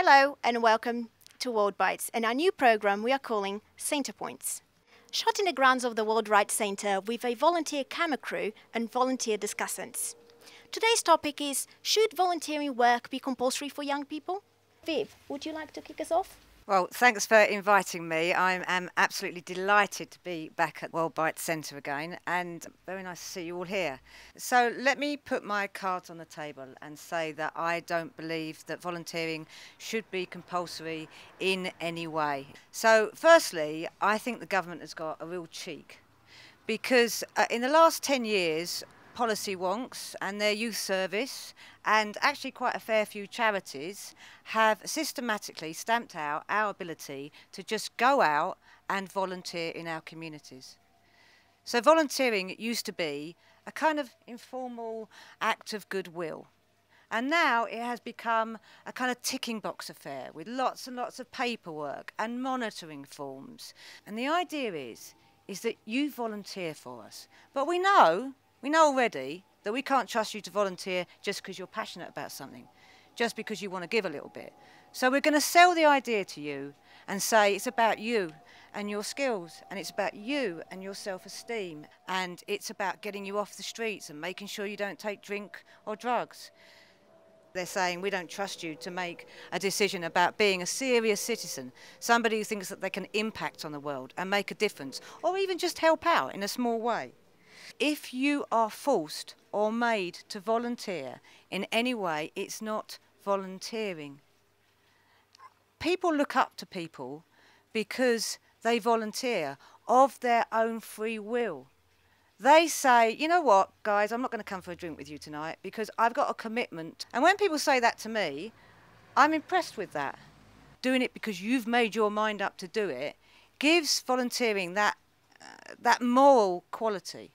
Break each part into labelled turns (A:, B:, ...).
A: Hello and welcome to WORLDbytes and our new program we are calling Centre Points. Shot in the grounds of the Worldwrite Centre with a volunteer camera crew and volunteer discussants. Today's topic is, should volunteering work be compulsory for young people? Viv, would you like to kick us off?
B: Well, thanks for inviting me. I am absolutely delighted to be back at WORLDbytes Centre again, and very nice to see you all here. So let me put my cards on the table and say that I don't believe that volunteering should be compulsory in any way. So firstly, I think the government has got a real cheek, because in the last 10 years, policy wonks and their youth service and actually quite a fair few charities have systematically stamped out our ability to just go out and volunteer in our communities. So volunteering used to be a kind of informal act of goodwill, and now it has become a kind of ticking box affair with lots and lots of paperwork and monitoring forms. And the idea is that you volunteer for us, but we know already that we can't trust you to volunteer just because you're passionate about something, just because you want to give a little bit. So we're going to sell the idea to you and say it's about you and your skills, and it's about you and your self-esteem, and it's about getting you off the streets and making sure you don't take drink or drugs. They're saying we don't trust you to make a decision about being a serious citizen, somebody who thinks that they can impact on the world and make a difference, or even just help out in a small way. If you are forced or made to volunteer in any way, it's not volunteering. People look up to people because they volunteer of their own free will. They say, you know what, guys, I'm not going to come for a drink with you tonight because I've got a commitment. And when people say that to me, I'm impressed with that. Doing it because you've made your mind up to do it gives volunteering that moral quality.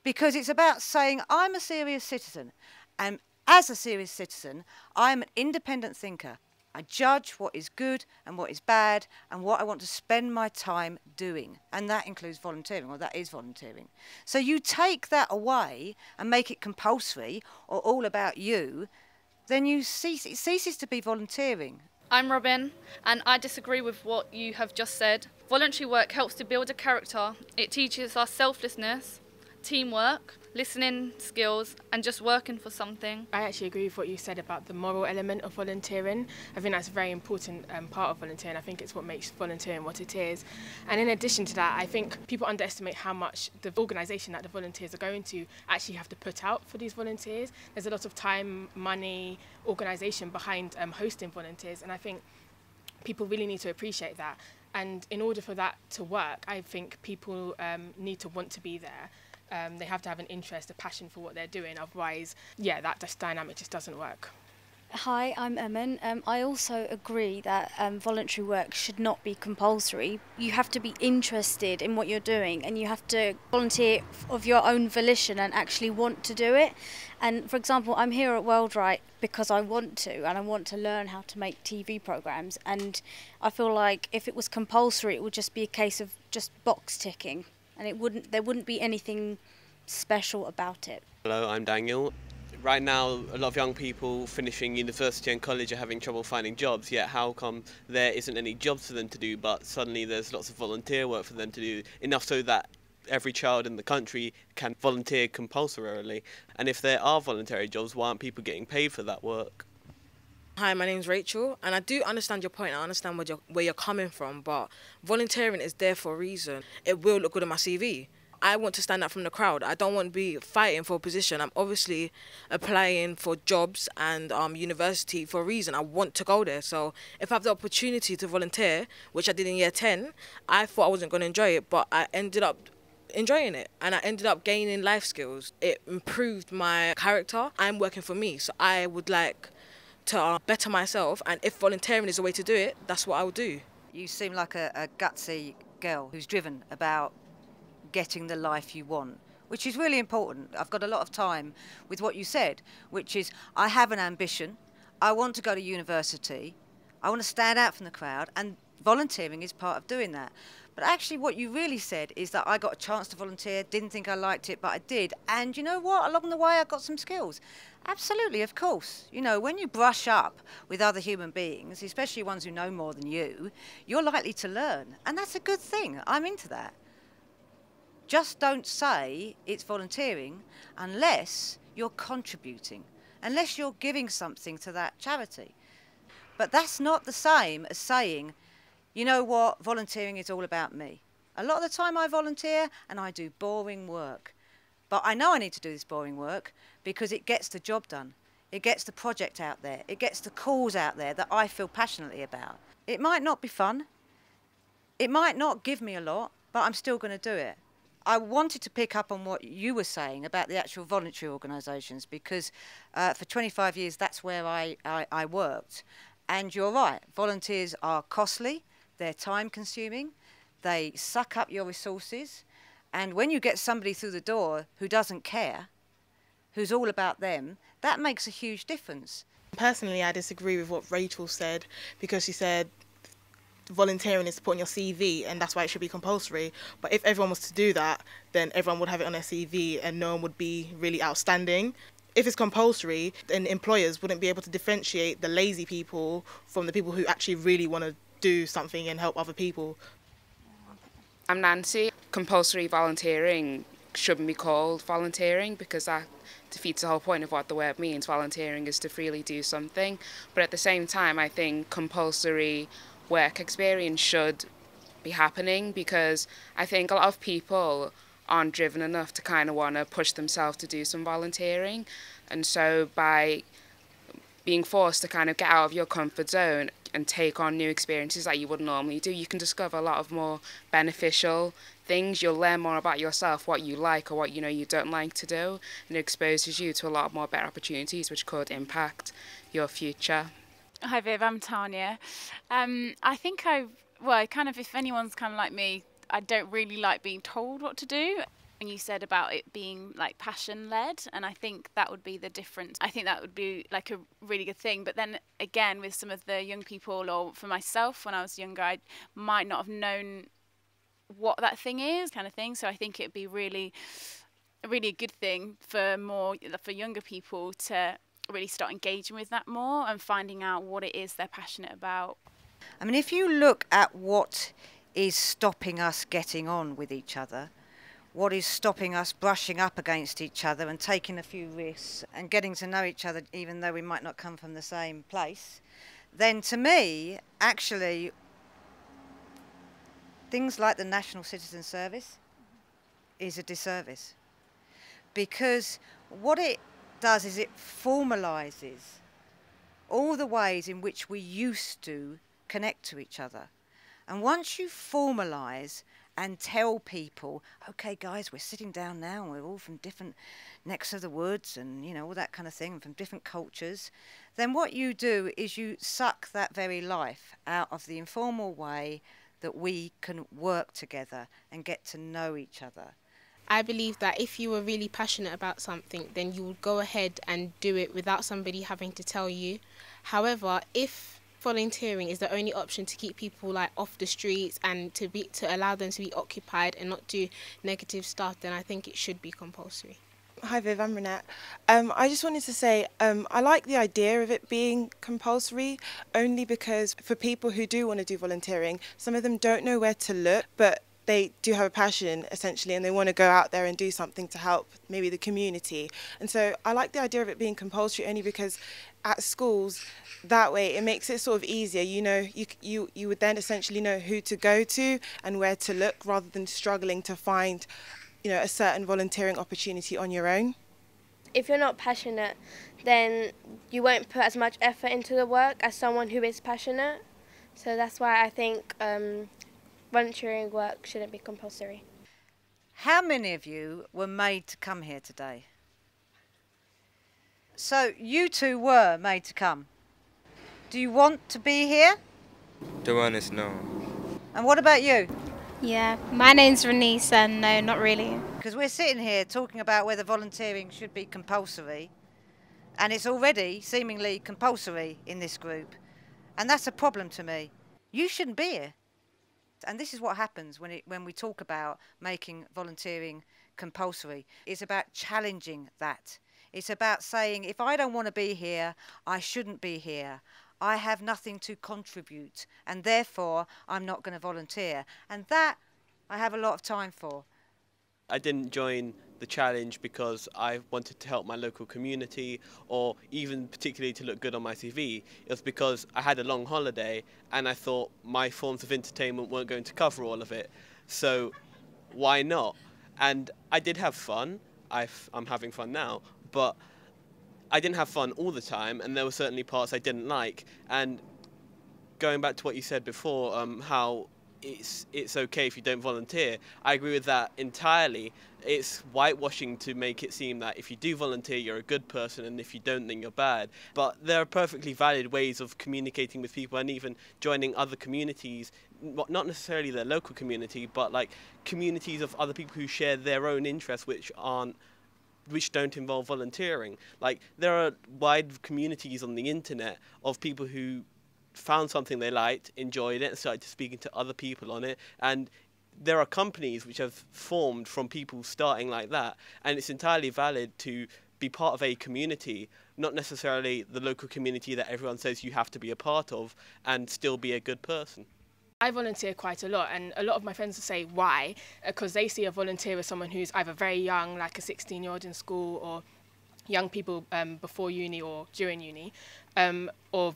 B: Because it's about saying, I'm a serious citizen, and as a serious citizen, I'm an independent thinker. I judge what is good and what is bad and what I want to spend my time doing. And that includes volunteering, or that is volunteering. So you take that away and make it compulsory or all about you, then it ceases to be volunteering.
C: I'm Robin, and I disagree with what you have just said. Voluntary work helps to build a character. It teaches us selflessness, teamwork, listening skills, and just working for something.
D: I actually agree with what you said about the moral element of volunteering. I think that's a very important part of volunteering. I think it's what makes volunteering what it is. And in addition to that, I think people underestimate how much the organisation that the volunteers are going to actually have to put out for these volunteers. There's a lot of time, money, organisation behind hosting volunteers, and I think people really need to appreciate that. And in order for that to work, I think people need to want to be there. They have to have an interest, a passion for what they're doing. Otherwise, yeah, that dynamic just doesn't work.
E: Hi, I'm Emin. I also agree that voluntary work should not be compulsory. You have to be interested in what you're doing, and you have to volunteer of your own volition and actually want to do it. And for example, I'm here at Worldwrite because I want to, and I want to learn how to make TV programmes. And I feel like if it was compulsory, it would just be a case of just box ticking, and there wouldn't be anything special about it.
F: Hello, I'm Daniel. Right now, a lot of young people finishing university and college are having trouble finding jobs, yet how come there isn't any jobs for them to do, but suddenly there's lots of volunteer work for them to do, enough so that every child in the country can volunteer compulsorily? And if there are voluntary jobs, why aren't people getting paid for that work?
G: Hi, my name's Rachel, and I do understand your point. I understand where you're coming from, but volunteering is there for a reason. It will look good on my CV. I want to stand out from the crowd. I don't want to be fighting for a position. I'm obviously applying for jobs and university for a reason. I want to go there. So if I have the opportunity to volunteer, which I did in year 10, I thought I wasn't going to enjoy it, but I ended up enjoying it, and I ended up gaining life skills. It improved my character. I'm working for me, so I would like to better myself, and if volunteering is the way to do it, that's what I would do.
B: You seem like a gutsy girl who's driven about getting the life you want, which is really important. I've got a lot of time with what you said, which is I have an ambition, I want to go to university, I want to stand out from the crowd, and volunteering is part of doing that. But actually what you really said is that I got a chance to volunteer, didn't think I liked it, but I did. And you know what? Along the way I got some skills. Absolutely, of course. You know, when you brush up with other human beings, especially ones who know more than you, you're likely to learn. And that's a good thing. I'm into that. Just don't say it's volunteering unless you're contributing, unless you're giving something to that charity. But that's not the same as saying, you know what, volunteering is all about me. A lot of the time I volunteer and I do boring work. But I know I need to do this boring work because it gets the job done. It gets the project out there. It gets the cause out there that I feel passionately about. It might not be fun. It might not give me a lot, but I'm still going to do it. I wanted to pick up on what you were saying about the actual voluntary organisations because for 25 years that's where I worked. And you're right, volunteers are costly, they're time consuming, they suck up your resources. And when you get somebody through the door who doesn't care, who's all about them, that makes a huge difference.
H: Personally, I disagree with what Rachel said because she said volunteering is to put on your CV and that's why it should be compulsory. But if everyone was to do that, then everyone would have it on their CV and no one would be really outstanding. If it's compulsory, then employers wouldn't be able to differentiate the lazy people from the people who actually really want to do something and help other people.
I: I'm Nancy. Compulsory volunteering shouldn't be called volunteering because that defeats the whole point of what the word means. Volunteering is to freely do something. But at the same time, I think compulsory work experience should be happening because I think a lot of people aren't driven enough to kind of want to push themselves to do some volunteering. And so by being forced to kind of get out of your comfort zone and take on new experiences that you wouldn't normally do, you can discover a lot of more beneficial things. You'll learn more about yourself, what you like or what you know you don't like to do, and it exposes you to a lot more better opportunities which could impact your future.
J: Hi Viv, I'm Tanya. I think if anyone's kind of like me, I don't really like being told what to do. And you said about it being like passion led, and I think that would be the difference. I think that would be like a really good thing. But then again, with some of the young people, or for myself when I was younger, I might not have known what that thing is, kind of thing. So I think it'd be really a good thing for younger people to really start engaging with that more and finding out what it is they're passionate about.
B: I mean, if you look at what is stopping us getting on with each other, what is stopping us brushing up against each other and taking a few risks and getting to know each other even though we might not come from the same place, then to me, actually, things like the National Citizen Service is a disservice. Because what it does is it formalises all the ways in which we used to connect to each other. And once you formalise and tell people, okay guys, we're sitting down now and we're all from different necks of the woods and you know all that kind of thing, from different cultures, then what you do is you suck that very life out of the informal way that we can work together and get to know each other.
K: I believe that if you were really passionate about something, then you would go ahead and do it without somebody having to tell you. However, if volunteering is the only option to keep people like off the streets and to allow them to be occupied and not do negative stuff, then I think it should be compulsory.
H: Hi Viv, I'm Renette. I just wanted to say I like the idea of it being compulsory only because for people who do want to do volunteering, some of them don't know where to look, but they do have a passion essentially and they want to go out there and do something to help maybe the community. And so I like the idea of it being compulsory only because at schools, that way it makes it sort of easier. You know, you would then essentially know who to go to and where to look rather than struggling to find, you know, a certain volunteering opportunity on your own.
L: If you're not passionate, then you won't put as much effort into the work as someone who is passionate. So that's why I think volunteering work shouldn't be compulsory.
B: How many of you were made to come here today? So you two were made to come. Do you want to be here?
M: To be honest, no.
B: And what about you?
N: Yeah, my name's Renice and no, not really.
B: Because we're sitting here talking about whether volunteering should be compulsory, and it's already seemingly compulsory in this group. And that's a problem to me. You shouldn't be here. And this is what happens when we talk about making volunteering compulsory. It's about challenging that. It's about saying, if I don't want to be here, I shouldn't be here. I have nothing to contribute, and therefore I'm not going to volunteer. And that I have a lot of time for.
F: I didn't join the challenge because I wanted to help my local community, or even particularly to look good on my CV. It was because I had a long holiday and I thought my forms of entertainment weren't going to cover all of it. So why not? And I did have fun. I'm having fun now, but I didn't have fun all the time, and there were certainly parts I didn't like. And going back to what you said before, how it's okay if you don't volunteer, I agree with that entirely. It's whitewashing to make it seem that if you do volunteer, you're a good person, and if you don't, then you're bad. But there are perfectly valid ways of communicating with people and even joining other communities, not necessarily their local community, but like communities of other people who share their own interests, which don't involve volunteering. Like, there are wide communities on the internet of people who found something they liked, enjoyed it, and started speaking to other people on it. And there are companies which have formed from people starting like that. And it's entirely valid to be part of a community, not necessarily the local community that everyone says you have to be a part of, and still be a good person.
D: I volunteer quite a lot, and a lot of my friends will say why, because they see a volunteer as someone who's either very young, like a 16-year-old in school, or young people before uni or during uni, or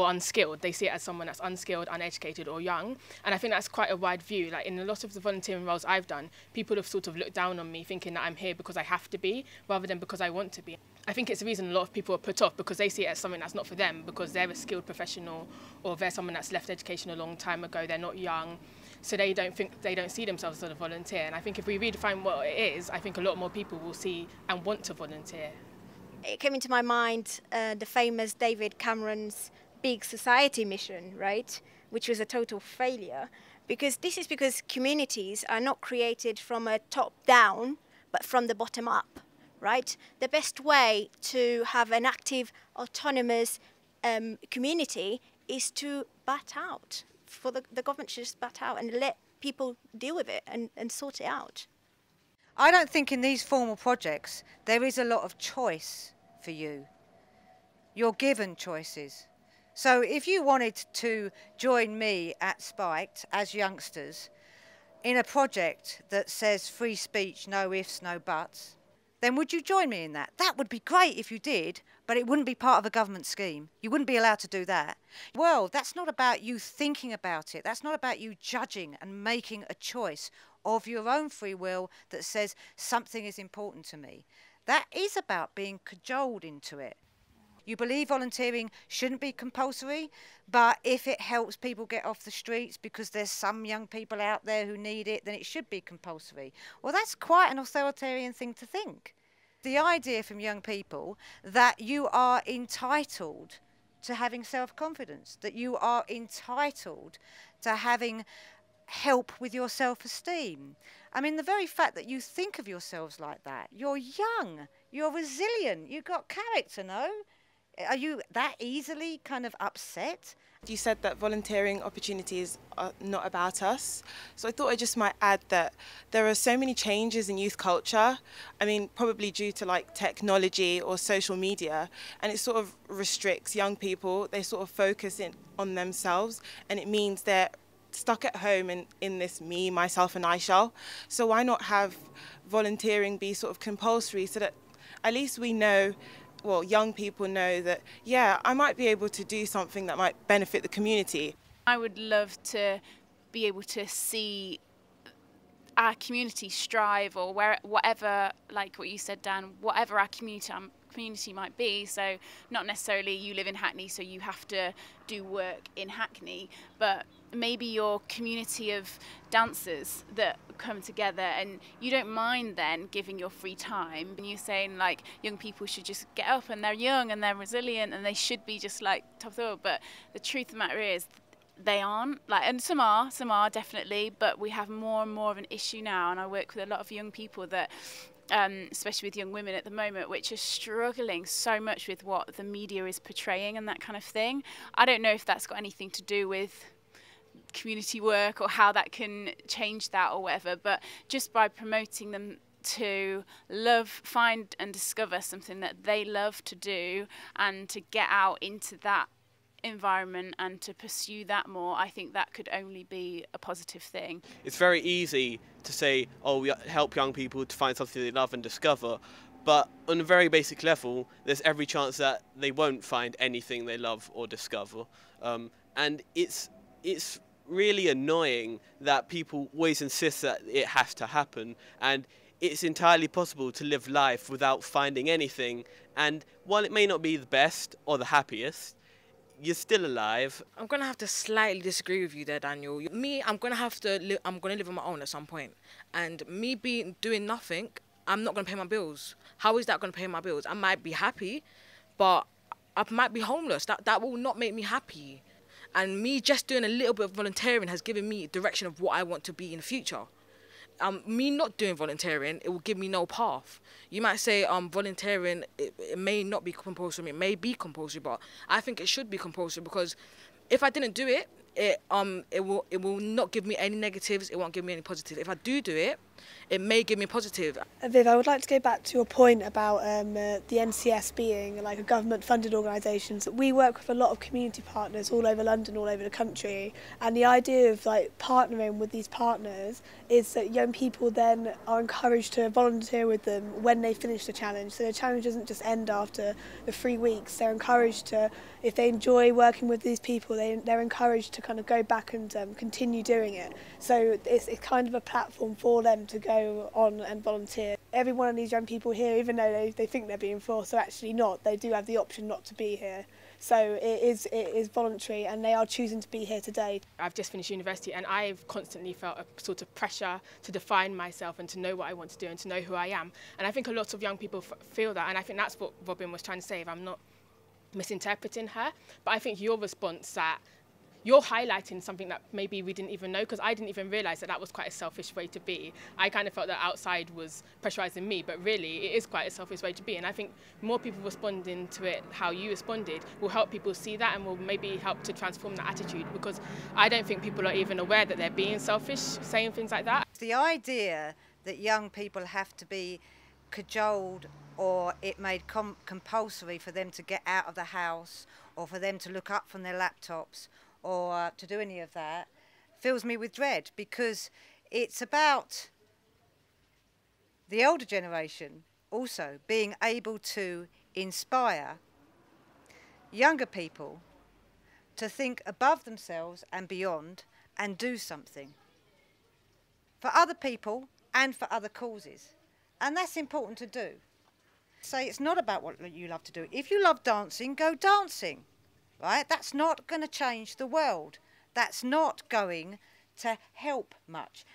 D: unskilled. They see it as someone that's unskilled, uneducated, or young. And I think that's quite a wide view. Like, in a lot of the volunteering roles I've done, people have sort of looked down on me, thinking that I'm here because I have to be, rather than because I want to be. I think it's the reason a lot of people are put off, because they see it as something that's not for them, because they're a skilled professional, or they're someone that's left education a long time ago, they're not young, so they don't see themselves as a volunteer. And I think if we redefine what it is, I think a lot more people will see and want to volunteer.
A: It came into my mind the famous David Cameron's Big Society mission, right, which was a total failure, because communities are not created from a top down, but from the bottom up. Right? The best way to have an active, autonomous community is to bat out. For the government should just bat out and let people deal with it and sort it out.
B: I don't think in these formal projects there is a lot of choice for you. You're given choices. So if you wanted to join me at Spiked as youngsters in a project that says free speech, no ifs, no buts, then would you join me in that? That would be great if you did, but it wouldn't be part of a government scheme. You wouldn't be allowed to do that. Well, that's not about you thinking about it. That's not about you judging and making a choice of your own free will that says something is important to me. That is about being cajoled into it. You believe volunteering shouldn't be compulsory, but if it helps people get off the streets because there's some young people out there who need it, then it should be compulsory. Well, that's quite an authoritarian thing to think. The idea from young people that you are entitled to having self-confidence, that you are entitled to having help with your self-esteem. I mean, the very fact that you think of yourselves like that, you're young, you're resilient, you've got character, no? Are you that easily kind of upset?
H: You said that volunteering opportunities are not about us. So I thought I just might add that there are so many changes in youth culture. I mean, probably due to like technology or social media, and it sort of restricts young people. They sort of focus on themselves, and it means they're stuck at home in this me, myself and I shall. So why not have volunteering be sort of compulsory, so that at least we know, well, young people know that, yeah, I might be able to do something that might benefit the community.
J: I would love to be able to see our community strive, or whatever, like what you said, Dan, whatever our community might be. So not necessarily you live in Hackney, so you have to do work in Hackney, but maybe your community of dancers that come together, and you don't mind then giving your free time, and you're saying like young people should just get up, and they're young and they're resilient and they should be just like top of, but the truth of the matter is they aren't, like, and some are definitely, but we have more and more of an issue now, and I work with a lot of young people that especially with young women at the moment, which are struggling so much with what the media is portraying and that kind of thing. I don't know if that's got anything to do with community work or how that can change that or whatever, but just by promoting them to love, find and discover something that they love to do and to get out into that environment and to pursue that more, I think that could only be a positive thing.
F: It's very easy to say, oh, we help young people to find something they love and discover, but on a very basic level, there's every chance that they won't find anything they love or discover. And it's really annoying that people always insist that it has to happen, and it's entirely possible to live life without finding anything, and while it may not be the best or the happiest, you're still alive.
G: I'm gonna have to slightly disagree with you there, Daniel. Me, I'm gonna live on my own at some point, and me doing nothing, I'm not gonna pay my bills. How is that gonna pay my bills? I might be happy, but I might be homeless. That will not make me happy. And me just doing a little bit of volunteering has given me a direction of what I want to be in the future. Me not doing volunteering, it will give me no path. You might say volunteering, it may not be compulsory, it may be compulsory, but I think it should be compulsory, because if I didn't do it, it will not give me any negatives, it won't give me any positives. If I do it, it may give me positive.
O: Viv, I would like to go back to your point about the NCS being like a government-funded organisation. So we work with a lot of community partners all over London, all over the country, and the idea of like partnering with these partners is that young people then are encouraged to volunteer with them when they finish the challenge. So the challenge doesn't just end after the 3 weeks. They're encouraged to, if they enjoy working with these people, they're encouraged to kind of go back and continue doing it. So it's kind of a platform for them to go on and volunteer. Every one of these young people here, even though they think they're being forced, they're actually not. They do have the option not to be here. So it is voluntary, and they are choosing to be here today.
D: I've just finished university, and I've constantly felt a sort of pressure to define myself and to know what I want to do and to know who I am. And I think a lot of young people feel that, and I think that's what Robin was trying to say, if I'm not misinterpreting her. But I think your response that you're highlighting something that maybe we didn't even know, because I didn't even realise that was quite a selfish way to be. I kind of felt that outside was pressurising me, but really it is quite a selfish way to be. And I think more people responding to it how you responded will help people see that and will maybe help to transform that attitude, because I don't think people are even aware that they're being selfish, saying things like that.
B: The idea that young people have to be cajoled or it made compulsory for them to get out of the house or for them to look up from their laptops or to do any of that fills me with dread, because it's about the older generation also being able to inspire younger people to think above themselves and beyond and do something for other people and for other causes. And that's important to do. So it's not about what you love to do. If you love dancing, go dancing. Right? That's not going to change the world. That's not going to help much.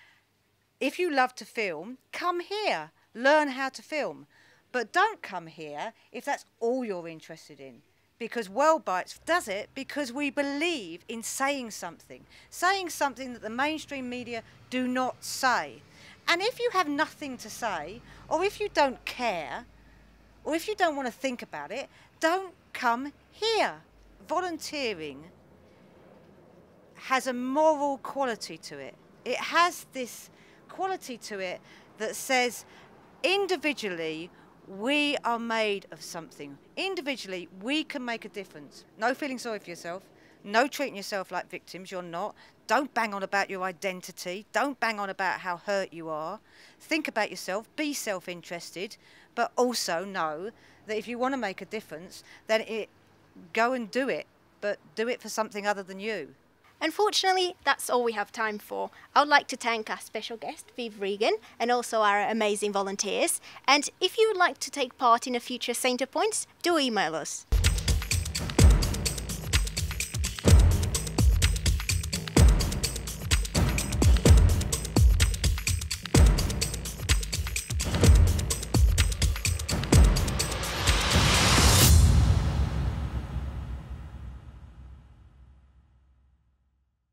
B: If you love to film, come here, learn how to film. But don't come here if that's all you're interested in. Because Worldwrites does it because we believe in saying something that the mainstream media do not say. And if you have nothing to say, or if you don't care, or if you don't want to think about it, don't come here. Volunteering has a moral quality to it. It has this quality to it that says individually we are made of something. Individually we can make a difference. No feeling sorry for yourself. No treating yourself like victims. You're not. Don't bang on about your identity. Don't bang on about how hurt you are. Think about yourself. Be self-interested. But also know that if you want to make a difference, then go and do it, but do it for something other than you.
A: Unfortunately, that's all we have time for. I would like to thank our special guest, Viv Regan, and also our amazing volunteers. And if you would like to take part in a future Centre Points, do email us.